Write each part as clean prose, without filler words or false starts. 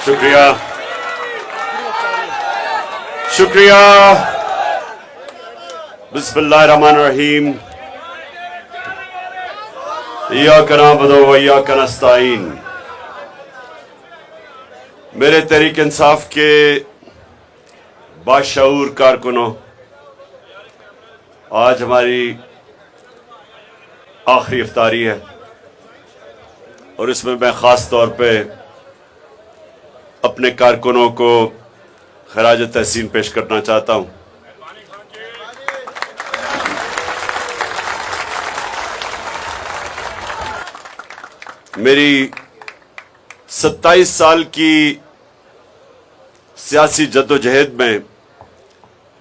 शुक्रिया शुक्रिया। बिस्मिल्लाहिर्रहमानिर्रहीम। इय्याका नअबुदु व इय्याका नस्तईन। मेरे तहरीक इंसाफ के बाशऊर कारकुनों, आज हमारी आखिरी इफ्तारी है और इसमें मैं ख़ास तौर पे अपने कारकुनों को खराज तहसीन पेश करना चाहता हूं। मेरी 27 साल की सियासी जद्दोजहद में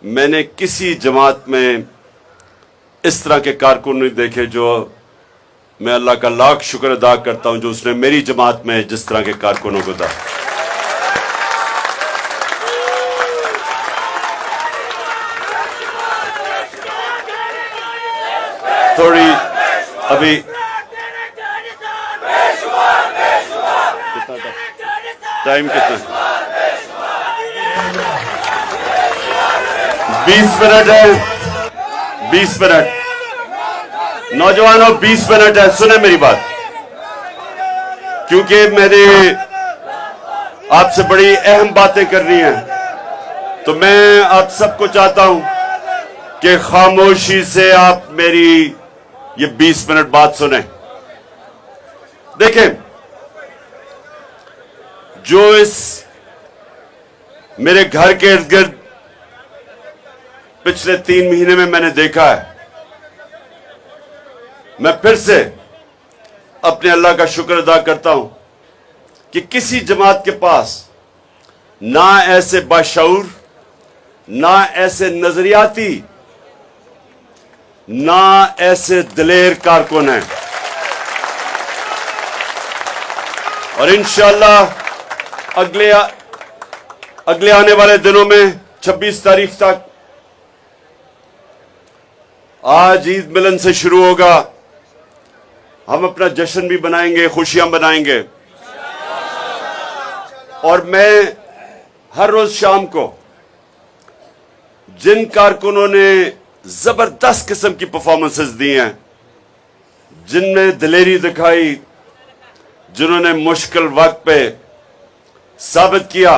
मैंने किसी जमात में इस तरह के कारकुन नहीं देखे जो मैं अल्लाह का लाख शुक्र अदा करता हूं जो उसने मेरी जमात में जिस तरह के कारकुनों को दा। थोड़ी अभी टाइम कितना? 20 मिनट है। 20 मिनट नौजवानों, 20 मिनट है। सुने मेरी बात, क्योंकि मैंने आपसे बड़ी अहम बातें करनी है, तो मैं आप सबको चाहता हूं कि खामोशी से आप मेरी ये 20 मिनट बात सुने। देखें, जो इस मेरे घर के इर्द गिर्द पिछले 3 महीने में मैंने देखा है, मैं फिर से अपने अल्लाह का शुक्र अदा करता हूं कि किसी जमात के पास ना ऐसे बाशऊर, ना ऐसे नजरियाती, ना ऐसे दिलेर कारकुन हैं। और इंशाअल्लाह अगले आने वाले दिनों में 26 तारीख तक, आज ईद मिलन से शुरू होगा, हम अपना जश्न भी बनाएंगे, खुशियां बनाएंगे। और मैं हर रोज शाम को जिन कारकुनों ने जबरदस्त किस्म की परफॉर्मेंसेस दी हैं, जिनमें दिलेरी दिखाई, जिन्होंने मुश्किल वक्त पे साबित किया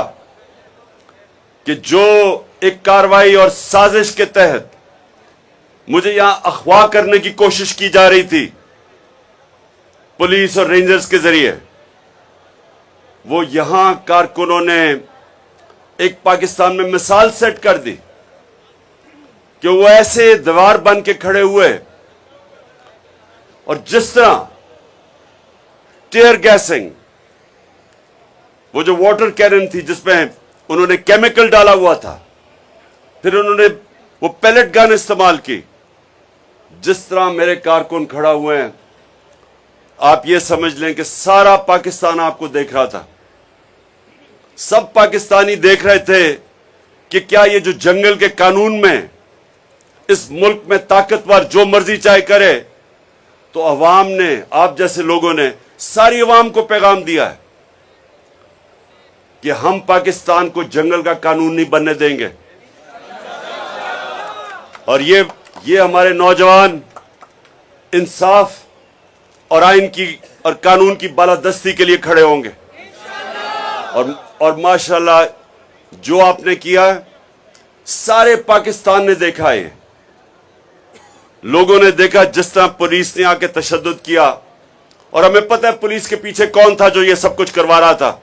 कि जो एक कार्रवाई और साजिश के तहत मुझे यहां अगवा करने की कोशिश की जा रही थी पुलिस और रेंजर्स के जरिए, वो यहां कारकुनों ने एक पाकिस्तान में मिसाल सेट कर दी कि वो ऐसे दीवार बन के खड़े हुए और जिस तरह टीयर गैसिंग, वो जो वाटर कैनन थी जिसमें उन्होंने केमिकल डाला हुआ था, फिर उन्होंने वो पैलेट गन इस्तेमाल की, जिस तरह मेरे कारकुन खड़ा हुए हैं, आप ये समझ लें कि सारा पाकिस्तान आपको देख रहा था। सब पाकिस्तानी देख रहे थे कि क्या ये जो जंगल के कानून में इस मुल्क में ताकतवर जो मर्जी चाहे करे, तो अवाम ने, आप जैसे लोगों ने, सारी अवाम को पैगाम दिया है कि हम पाकिस्तान को जंगल का कानून नहीं बनने देंगे। और ये हमारे नौजवान इंसाफ और आइन की और कानून की बालादस्ती के लिए खड़े होंगे। और माशाल्लाह जो आपने किया है, सारे पाकिस्तान ने देखा है। लोगों ने देखा जिस तरह पुलिस ने आके तशद्दुद किया, और हमें पता है पुलिस के पीछे कौन था जो ये सब कुछ करवा रहा था।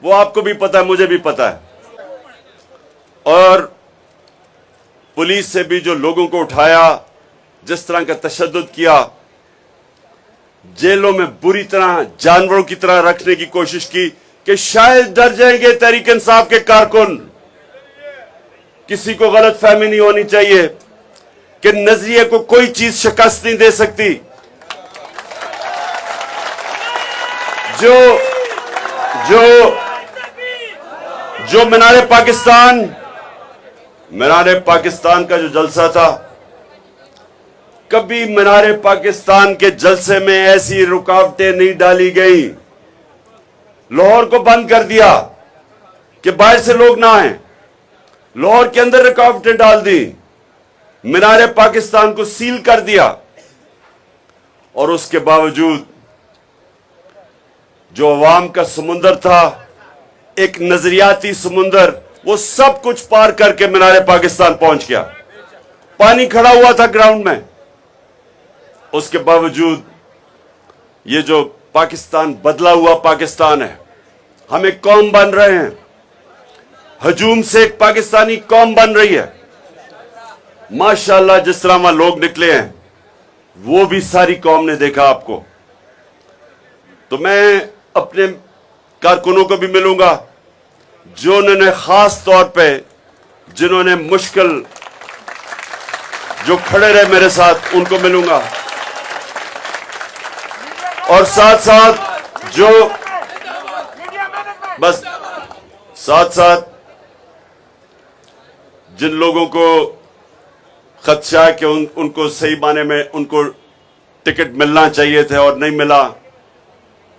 वो आपको भी पता है, मुझे भी पता है। और पुलिस से भी जो लोगों को उठाया, जिस तरह का तशद्दुद किया, जेलों में बुरी तरह जानवरों की तरह रखने की कोशिश की कि शायद डर जाएंगे तहरीक इंसाफ के कारकुन। किसी को गलत फहमी नहीं होनी चाहिए कि नजरिए को कोई चीज शिकस्त नहीं दे सकती। जो जो जो मीनारे पाकिस्तान का जो जलसा था, कभी मीनारे पाकिस्तान के जलसे में ऐसी रुकावटें नहीं डाली गई। लाहौर को बंद कर दिया, कि बाहर से लोग ना आए, लाहौर के अंदर रुकावटें डाल दी, मीनार पाकिस्तान को सील कर दिया, और उसके बावजूद जो अवाम का समुंदर था, एक नजरियाती समुंदर, वो सब कुछ पार करके मीनार पाकिस्तान पहुंच गया। पानी खड़ा हुआ था ग्राउंड में, उसके बावजूद ये जो पाकिस्तान बदला हुआ पाकिस्तान है, हम एक कौम बन रहे हैं, हजूम से एक पाकिस्तानी कौम बन रही है। माशाअल्लाह जिस तरह वहां लोग निकले हैं, वो भी सारी कौम ने देखा आपको। तो मैं अपने कारकुनों को भी मिलूंगा, जो उन्होंने खास तौर पे, जिन्होंने मुश्किल जो खड़े रहे मेरे साथ, उनको मिलूंगा, और साथ साथ जो बस साथ साथ जिन लोगों को खदशा है कि उनको सही माने में उनको टिकट मिलना चाहिए थे और नहीं मिला,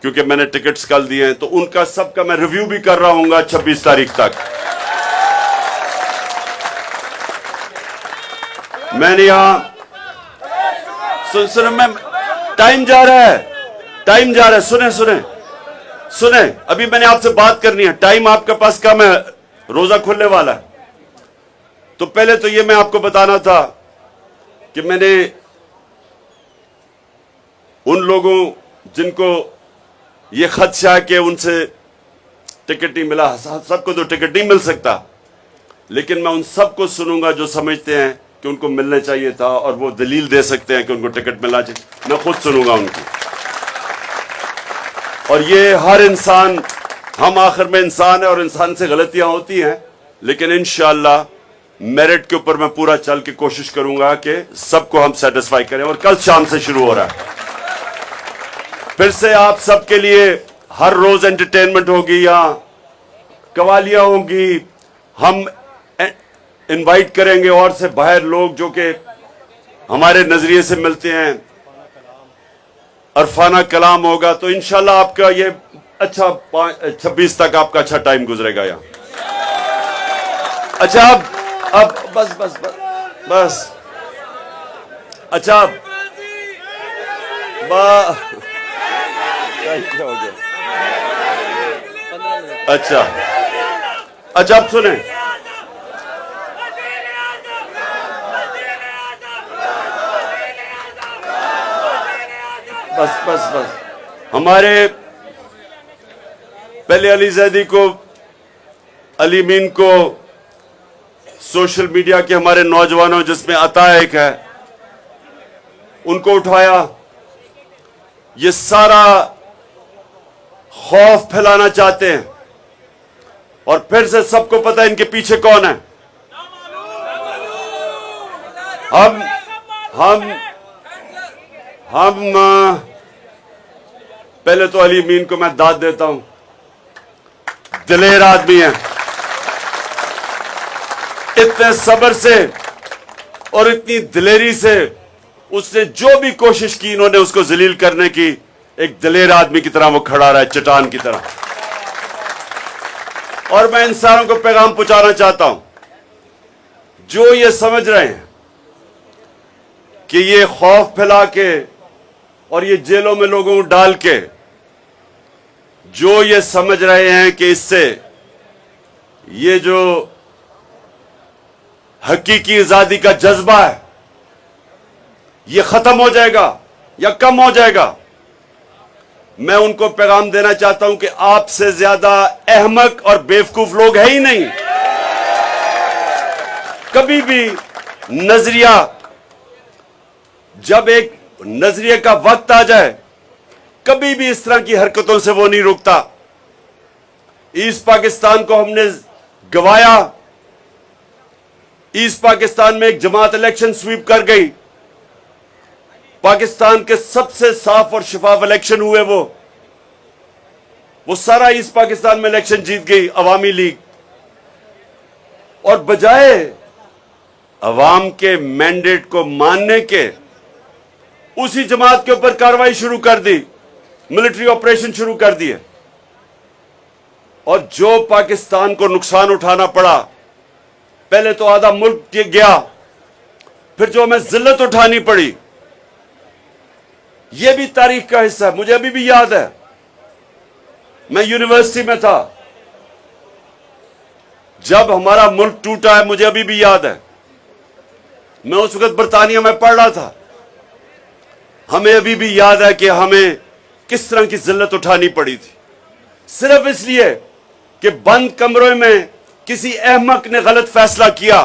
क्योंकि मैंने टिकट्स कल दिए हैं, तो उनका सबका मैं रिव्यू भी कर रहा हूंगा 26 तारीख तक। मैंने यहां सुन मैं टाइम जा रहा है, सुने, अभी मैंने आपसे बात करनी है, टाइम आपके पास कम है, रोजा खुलने वाला है। तो पहले तो ये मैं आपको बताना था कि मैंने उन लोगों जिनको ये खदशा है कि उनसे टिकट नहीं मिला, सबको तो टिकट नहीं मिल सकता, लेकिन मैं उन सबको सुनूंगा जो समझते हैं कि उनको मिलने चाहिए था और वो दलील दे सकते हैं कि उनको टिकट मिलना चाहिए। मैं खुद सुनूंगा उनकी। और ये हर इंसान, हम आखिर में इंसान है और इंसान से गलतियां होती हैं, लेकिन इंशाअल्लाह मेरिट के ऊपर मैं पूरा चल के कोशिश करूंगा कि सबको हम सेटिस्फाई करें। और कल शाम से शुरू हो रहा है, फिर से आप सबके लिए हर रोज एंटरटेनमेंट होगी, यहां कवालियां होंगी, हम इनवाइट करेंगे और से बाहर लोग जो कि हमारे नजरिए से मिलते हैं, अरफाना कलाम होगा। तो इंशाल्लाह आपका ये अच्छा 26 तक आपका अच्छा टाइम गुजरेगा यहाँ। अच्छा अब बस अच्छा अच्छा अब सुने, बस हमारे पहले अली जैदी को, अली मीन को, सोशल मीडिया के हमारे नौजवानों जिसमें अता एक है, उनको उठाया। ये सारा खौफ फैलाना चाहते हैं, और फिर से सबको पता है इनके पीछे कौन है। हम पहले तो अली मीन को मैं दाद देता हूं, दिलेर आदमी है, इतने सब्र से और इतनी दिलेरी से उसने जो भी कोशिश की, इन्होंने उसको जलील करने की, एक दिलेर आदमी की तरह वो खड़ा रहा है, चट्टान की तरह। और मैं इन सारों को पैगाम पहुंचाना चाहता हूं, जो ये समझ रहे हैं कि ये खौफ फैला के और ये जेलों में लोगों को डाल के, जो ये समझ रहे हैं कि इससे ये जो हकीकी आजादी का जज्बा है ये खत्म हो जाएगा या कम हो जाएगा, मैं उनको पैगाम देना चाहता हूं कि आपसे ज्यादा अहमक और बेवकूफ लोग है ही नहीं। कभी भी नजरिया, जब एक नजरिए का वक्त आ जाए, कभी भी इस तरह की हरकतों से वो नहीं रुकता। ईस्ट पाकिस्तान को हमने गवाया, ईस्ट पाकिस्तान में एक जमात इलेक्शन स्वीप कर गई, पाकिस्तान के सबसे साफ और शफाफ इलेक्शन हुए, वो सारा ईस्ट पाकिस्तान में इलेक्शन जीत गई अवामी लीग। और बजाय अवाम के मैंडेट को मानने के, उसी जमात के ऊपर कार्रवाई शुरू कर दी, मिलिट्री ऑपरेशन शुरू कर दिए। और जो पाकिस्तान को नुकसान उठाना पड़ा, पहले तो आधा मुल्क गया, फिर जो हमें जिल्लत उठानी पड़ी, यह भी तारीख का हिस्सा है। मुझे अभी भी याद है, मैं यूनिवर्सिटी में था जब हमारा मुल्क टूटा है। मुझे अभी भी याद है, मैं उस वक्त बरतानिया में पढ़ रहा था। हमें अभी भी याद है कि हमें किस तरह की जिल्लत उठानी पड़ी थी, सिर्फ इसलिए कि बंद कमरों में किसी अहमक ने गलत फैसला किया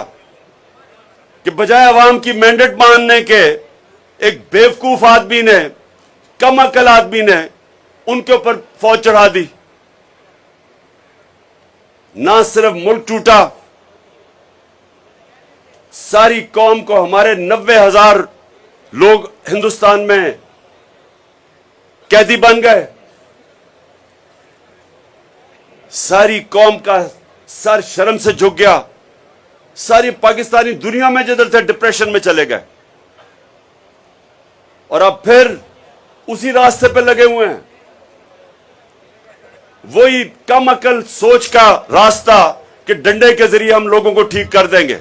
कि बजाय अवाम की मैंडेट मानने के एक बेवकूफ आदमी ने, कम अकल आदमी ने उनके ऊपर फौज चढ़ा दी। ना सिर्फ मुल्क टूटा, सारी कौम को, हमारे 90,000 लोग हिंदुस्तान में कैदी बन गए। सारी कौम का सर शर्म से झुक गया। सारी पाकिस्तानी दुनिया में जिधर थे डिप्रेशन में चले गए, और अब फिर उसी रास्ते पे लगे हुए हैं। वही कम अकल सोच का रास्ता कि डंडे के जरिए हम लोगों को ठीक कर देंगे,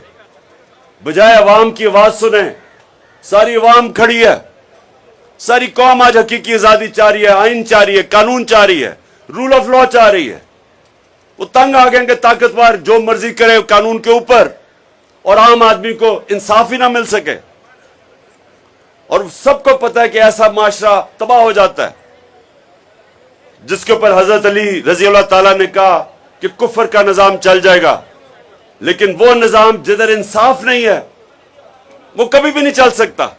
बजाय अवाम की आवाज सुने। सारी अवाम खड़ी है, सारी कौम आज हकीकी आजादी चाह रही है, आइन चाह रही है, कानून चाह रही है, रूल ऑफ लॉ चाह रही है। वो तंग आ गए कि ताकतवर जो मर्जी करे कानून के ऊपर, और आम आदमी को इंसाफ ही ना मिल सके। और सबको पता है कि ऐसा माशरा तबाह हो जाता है, जिसके ऊपर हजरत अली रजी अल्लाह ताला ने कहा कि कुफर का निजाम चल जाएगा। लेकिन वो निजाम जिधर इंसाफ नहीं है, वो कभी भी नहीं चल सकता।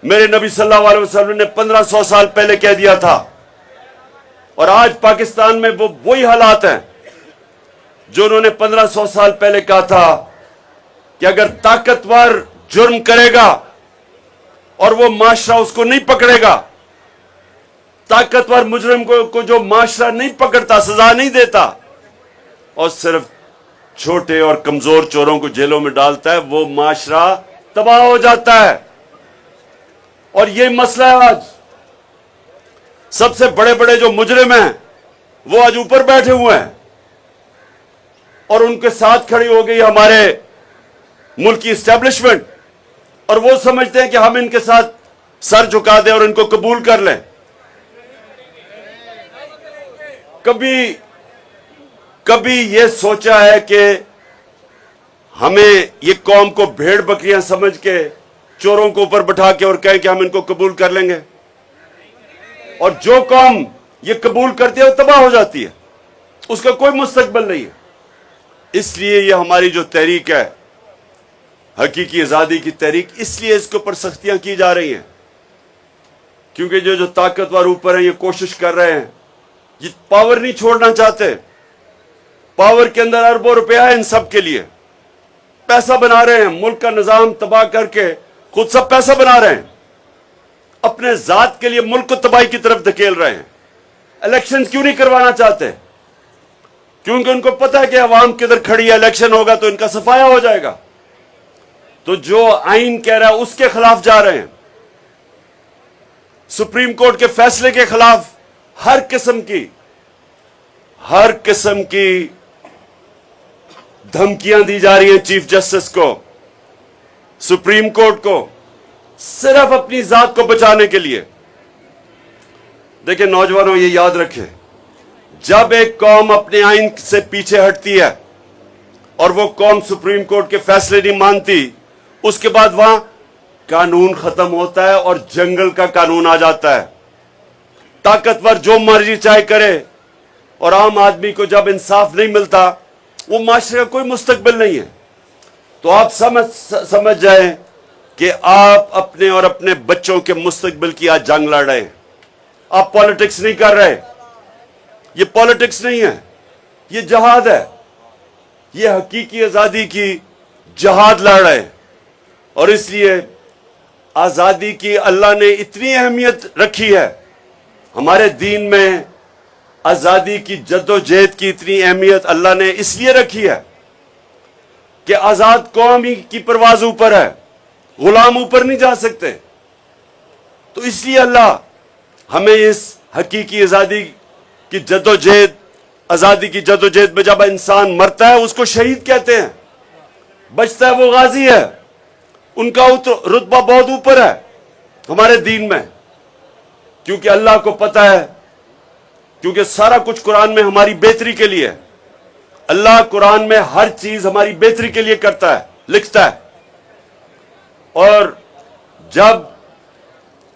मेरे नबी सल्लल्लाहु अलैहि वसल्लम ने 1500 साल पहले कह दिया था, और आज पाकिस्तान में वो वही हालात हैं जो उन्होंने 1500 साल पहले कहा था कि अगर ताकतवर जुर्म करेगा और वो माशरा उसको नहीं पकड़ेगा, ताकतवर मुजरिम को जो माशरा नहीं पकड़ता, सजा नहीं देता, और सिर्फ छोटे और कमजोर चोरों को जेलों में डालता है, वो माशरा तबाह हो जाता है। और ये मसला है आज। सबसे बड़े बड़े जो मुजरिम हैं वो आज ऊपर बैठे हुए हैं, और उनके साथ खड़ी हो गई हमारे मुल्क की एस्टेब्लिशमेंट, और वो समझते हैं कि हम इनके साथ सर झुका दें और इनको कबूल कर लें। कभी ये सोचा है कि हमें ये कौम को भेड़ बकरियां समझ के चोरों को ऊपर बैठा के और कहें कि हम इनको कबूल कर लेंगे? और जो कौम ये कबूल करती है वो तबाह हो जाती है, उसका कोई मुस्तकबिल नहीं है। इसलिए ये हमारी जो तहरीक है, हकीकी आजादी की तहरीक, इसलिए इसके ऊपर सख्तियां की जा रही हैं, क्योंकि जो ताकतवर ऊपर है ये कोशिश कर रहे हैं, ये पावर नहीं छोड़ना चाहते। पावर के अंदर अरबों रुपया है इन सब के लिए, पैसा बना रहे हैं, मुल्क का निजाम तबाह करके खुद सब पैसा बना रहे हैं, अपने जात के लिए मुल्क को तबाही की तरफ धकेल रहे हैं। इलेक्शन क्यों नहीं करवाना चाहते? क्योंकि उनको पता है कि अवाम किधर खड़ी है, इलेक्शन होगा तो इनका सफाया हो जाएगा। तो जो आइन कह रहा है उसके खिलाफ जा रहे हैं, सुप्रीम कोर्ट के फैसले के खिलाफ हर किस्म की धमकियां दी जा रही हैं चीफ जस्टिस को, सुप्रीम कोर्ट को, सिर्फ अपनी जात को बचाने के लिए। देखिए नौजवानों, ये याद रखें, जब एक कौम अपने आइन से पीछे हटती है और वो कौम सुप्रीम कोर्ट के फैसले नहीं मानती, उसके बाद वहां कानून खत्म होता है और जंगल का कानून आ जाता है। ताकतवर जो मर्जी चाहे करे, और आम आदमी को जब इंसाफ नहीं मिलता, वो माशरे का कोई मुस्तकबिल नहीं है। तो आप समझ जाएं कि आप अपने और अपने बच्चों के मुस्तकबिल की आज जंग लड़ रहे हैं। आप पॉलिटिक्स नहीं कर रहे, ये पॉलिटिक्स नहीं है, ये जहाद है। ये हकीकी आजादी की जहाद लड़ रहे हैं। और इसलिए आजादी की अल्लाह ने इतनी अहमियत रखी है, हमारे दीन में आजादी की जद्दोजहद की इतनी अहमियत अल्लाह ने इसलिए रखी है कि आजाद कौम ही की परवाज ऊपर है, गुलाम ऊपर नहीं जा सकते। तो इसलिए अल्लाह हमें इस हकीकी आजादी की जद्दोजहद आजादी की जदोजहद में जब इंसान मरता है उसको शहीद कहते हैं, बचता है वो गाजी है। उनका रुतबा बहुत ऊपर है हमारे दीन में, क्योंकि अल्लाह को पता है, क्योंकि सारा कुछ कुरान में हमारी बेहतरी के लिए है। अल्लाह कुरान में हर चीज हमारी बेहतरी के लिए करता है, लिखता है। और जब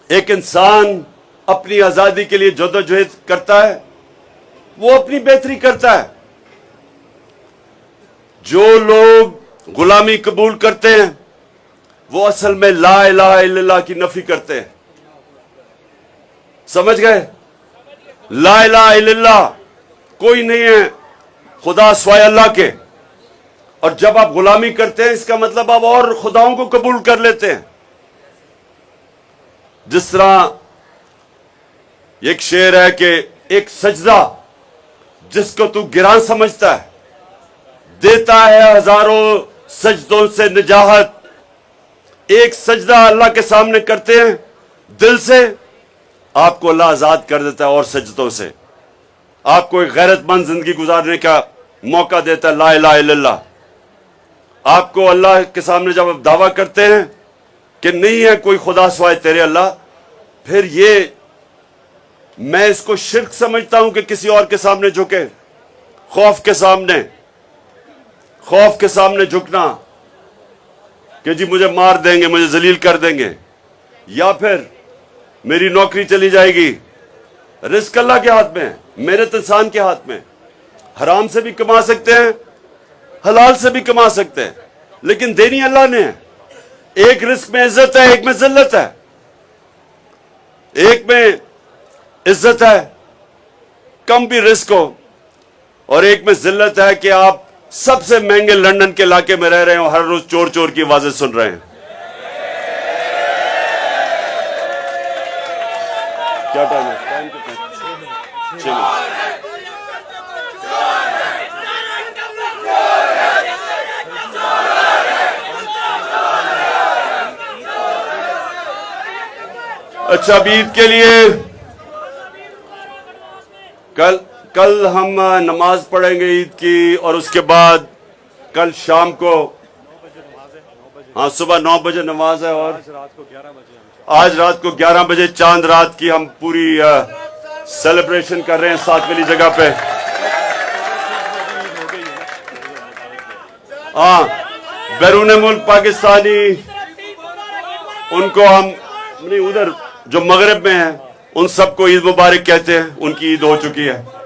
एक इंसान अपनी आजादी के लिए जदोजहद करता है, वो अपनी बेहतरी करता है। जो लोग गुलामी कबूल करते हैं वो असल में ला इलाहा इल्लल्लाह की नफी करते हैं। समझ गए? ला इलाहा इल्लल्लाह कोई नहीं है खुदा सिवाय अल्लाह के। और जब आप गुलामी करते हैं इसका मतलब आप और खुदाओं को कबूल कर लेते हैं। जिस तरह एक शेर है कि एक सजदा जिसको तू गिरान समझता है देता है हजारों सजदों से निजाहत। एक सजदा अल्लाह के सामने करते हैं दिल से, आपको अल्लाह आजाद कर देता है और सजदों से आपको एक गैरतमंद जिंदगी गुजारने का मौका देता है। ला इलाहा इल्लल्लाह। आपको अल्लाह के सामने जब आप दावा करते हैं कि नहीं है कोई खुदा सिवाय तेरे अल्लाह, फिर ये मैं इसको शिर्क समझता हूं कि किसी और के सामने झुके। खौफ के सामने झुकना कि जी मुझे मार देंगे, मुझे जलील कर देंगे, या फिर मेरी नौकरी चली जाएगी। रिस्क अल्लाह के हाथ में है, मेहनत इंसान के हाथ में। हराम से भी कमा सकते हैं, हलाल से भी कमा सकते हैं, लेकिन देनी अल्लाह ने है। एक रिस्क में इज्जत है, एक में जिल्लत है। एक में इज्जत है, कम भी रिस्क हो, और एक में जिल्लत है कि आप सबसे महंगे लंदन के इलाके में रह रहे हैं और हर रोज चोर चोर की आवाजें सुन रहे हैं। क्या टाइम है? चलो अच्छा, अब ईद के लिए कल हम नमाज पढ़ेंगे ईद की, और उसके बाद कल शाम को, हाँ सुबह 9 बजे नमाज है, और आज रात को 11 बजे चांद रात की हम पूरी सेलिब्रेशन कर रहे हैं 7 वाली जगह पे। हाँ, बैरून मुल्क पाकिस्तानी उनको हम नहीं, उधर जो मगरब में है उन सबको ईद मुबारक कहते हैं। उनकी ईद हो चुकी है।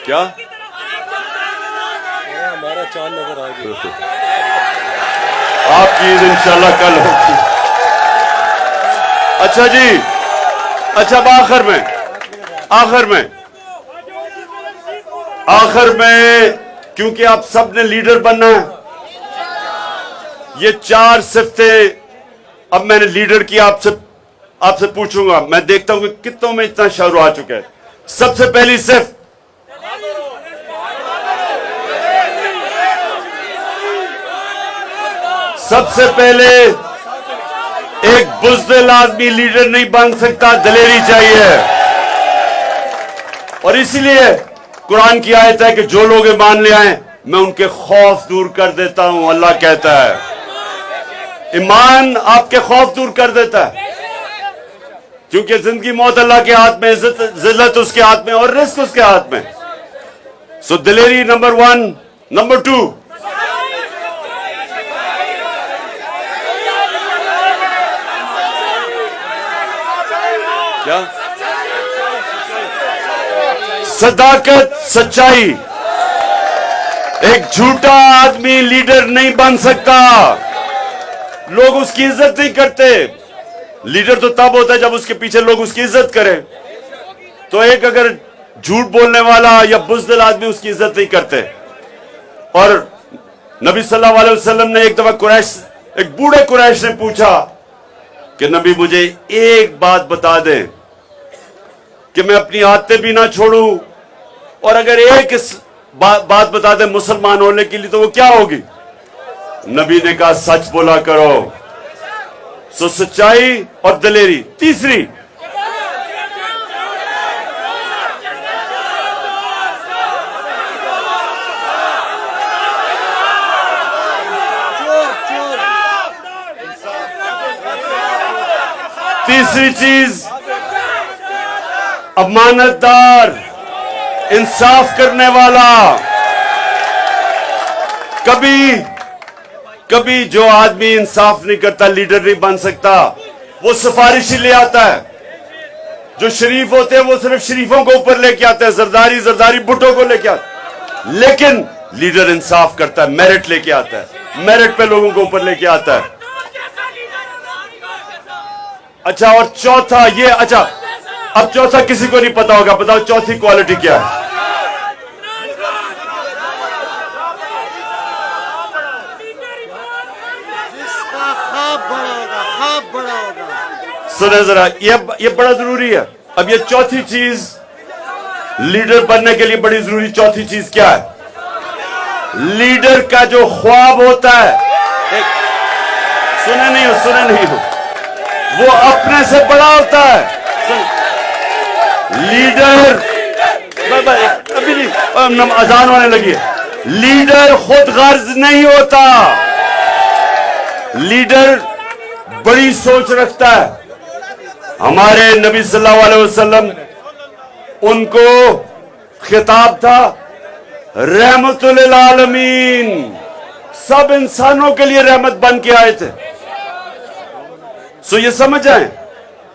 क्या हमारा चांद नजर आ गया। आपकी ईद इंशाल्लाह कल होगी। अच्छा जी, अच्छा अब आखिर में क्योंकि आप सब ने लीडर बनना है, ये 4 सिफ्तें अब मैंने लीडर की आपसे पूछूंगा। मैं देखता हूं कि कितनों में इतना शौर आ चुका है। सबसे पहली सिफ्त, सबसे पहले एक बुज़दिल आदमी लीडर नहीं बन सकता, दलेरी चाहिए। और इसीलिए कुरान की आयत है कि जो लोग ईमान ले आए मैं उनके खौफ दूर कर देता हूं। अल्लाह कहता है ईमान आपके खौफ दूर कर देता है, क्योंकि जिंदगी मौत अल्लाह के हाथ में, इज्जत जिल्लत उसके हाथ में, और रिस्क उसके हाथ में। सो दिलेरी नंबर 1। नंबर 2, क्या? सदाकत, सच्चाई। एक झूठा आदमी लीडर नहीं बन सकता। लोग उसकी इज्जत नहीं करते। लीडर तो तब होता है जब उसके पीछे लोग उसकी इज्जत करें। तो एक अगर झूठ बोलने वाला या बुज़दिल आदमी उसकी इज्जत नहीं करते। और नबी सल्लल्लाहु अलैहि वसल्लम ने एक दफा एक बूढ़े कुरैश ने पूछा कि नबी मुझे एक बात बता दें कि मैं अपनी आदतें भी ना छोड़ूं, और अगर एक बात बता दें मुसलमान होने के लिए तो वो क्या होगी? नबी ने कहा सच बोला करो। सो सच्चाई और दलेरी। तीसरी, तीसरी चीज, अमानतदार, इंसाफ करने वाला। कभी जो आदमी इंसाफ नहीं करता लीडर नहीं बन सकता। वो सिफारिशी ले आता है। जो शरीफ होते हैं वो सिर्फ शरीफों को ऊपर लेके आते हैं, जरदारी भुट्टो को लेके आते। लेकिन लीडर इंसाफ करता है, मेरिट लेके आता है, मेरिट पे लोगों को ऊपर लेके आता है। अच्छा, और चौथा ये, अच्छा अब चौथा किसी को नहीं पता होगा, बताओ चौथी क्वालिटी क्या है? सुने जरा, ये बड़ा जरूरी है। अब ये चौथी चीज लीडर बनने के लिए बड़ी जरूरी चौथी चीज क्या है? लीडर का जो ख्वाब होता है, सुने नहीं हो, वो अपने से बड़ा होता है। लीडर अभी नहीं, अजान होने लगी है। लीडर खुद गर्ज नहीं होता, लीडर बड़ी सोच रखता है। हमारे नबी सल्लल्लाहु अलैहि वसल्लम, उनको खिताब था रहमतुल लिल आलमीन, सब इंसानों के लिए रहमत बन के आए थे। सो ये समझ जाएं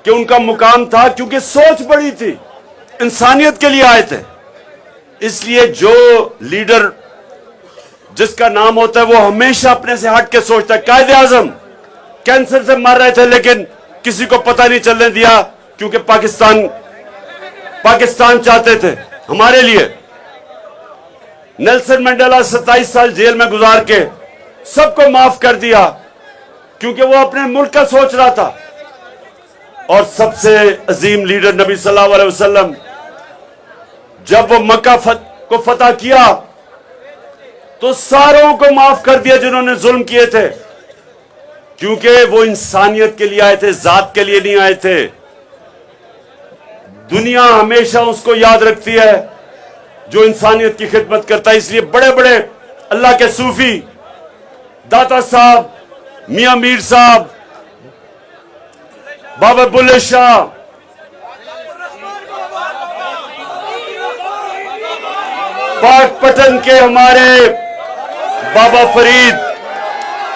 कि उनका मुकाम था, क्योंकि सोच बड़ी थी, इंसानियत के लिए आए थे। इसलिए जो लीडर जिसका नाम होता है वो हमेशा अपने से हट के सोचता है। कायदे आजम कैंसर से मर रहे थे लेकिन किसी को पता नहीं चलने दिया, क्योंकि पाकिस्तान चाहते थे हमारे लिए। नेल्सन मंडेला 27 साल जेल में गुजार के सबको माफ कर दिया, क्योंकि वो अपने मुल्क का सोच रहा था। और सबसे अजीम लीडर नबी सल्लल्लाहु अलैहि वसल्लम, जब वो मक्का को फतह किया तो सारों को माफ कर दिया जिन्होंने जुल्म किए थे, क्योंकि वो इंसानियत के लिए आए थे, जात के लिए नहीं आए थे। दुनिया हमेशा उसको याद रखती है जो इंसानियत की खिदमत करता है। इसलिए बड़े बड़े अल्लाह के सूफी, दाता साहब, मियां मीर साहब, बाबा बुल्ले शाह, पाकपटन के हमारे बाबा फरीद,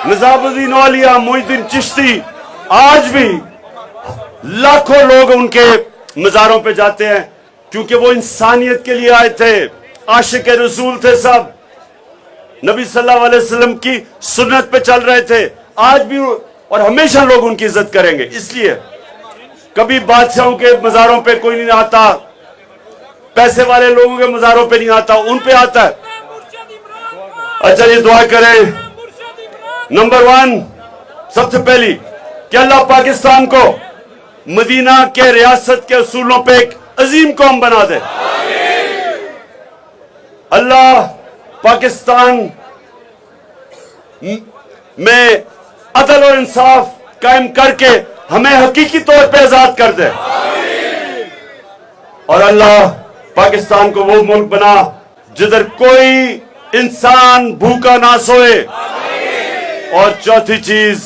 निजामुद्दीन औलिया, मोइनुद्दीन चिश्ती, आज भी लाखों लोग उनके मज़ारों पे जाते हैं, क्योंकि वो इंसानियत के लिए आए थे, आशिक रसूल थे सब, नबी सल्लल्लाहु अलैहि वसल्लम की सुन्नत पे चल रहे थे। आज भी और हमेशा लोग उनकी इज्जत करेंगे। इसलिए कभी बादशाहों के मज़ारों पे कोई नहीं आता, पैसे वाले लोगों के मज़ारों पे नहीं आता, उन पे आता है। अच्छा, ये दुआ करें। नंबर 1 सबसे पहली कि अल्लाह पाकिस्तान को मदीना के रियासत के असूलों पे एक अजीम कौम बना दे। अल्लाह पाकिस्तान में अदल और इंसाफ कायम करके हमें हकीकी तौर पे आजाद कर दे। और अल्लाह पाकिस्तान को वो मुल्क बना जिधर कोई इंसान भूखा ना सोए। और चौथी चीज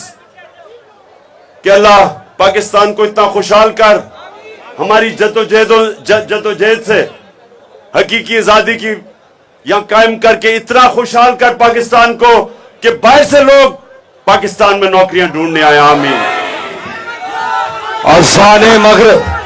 कि अल्लाह पाकिस्तान को इतना खुशहाल कर, हमारी जद्दोजहद से हकीकी आजादी की यहां कायम करके इतना खुशहाल कर पाकिस्तान को कि बाहर से लोग पाकिस्तान में नौकरियां ढूंढने आए। आमीन। अज़ान मग़रिब।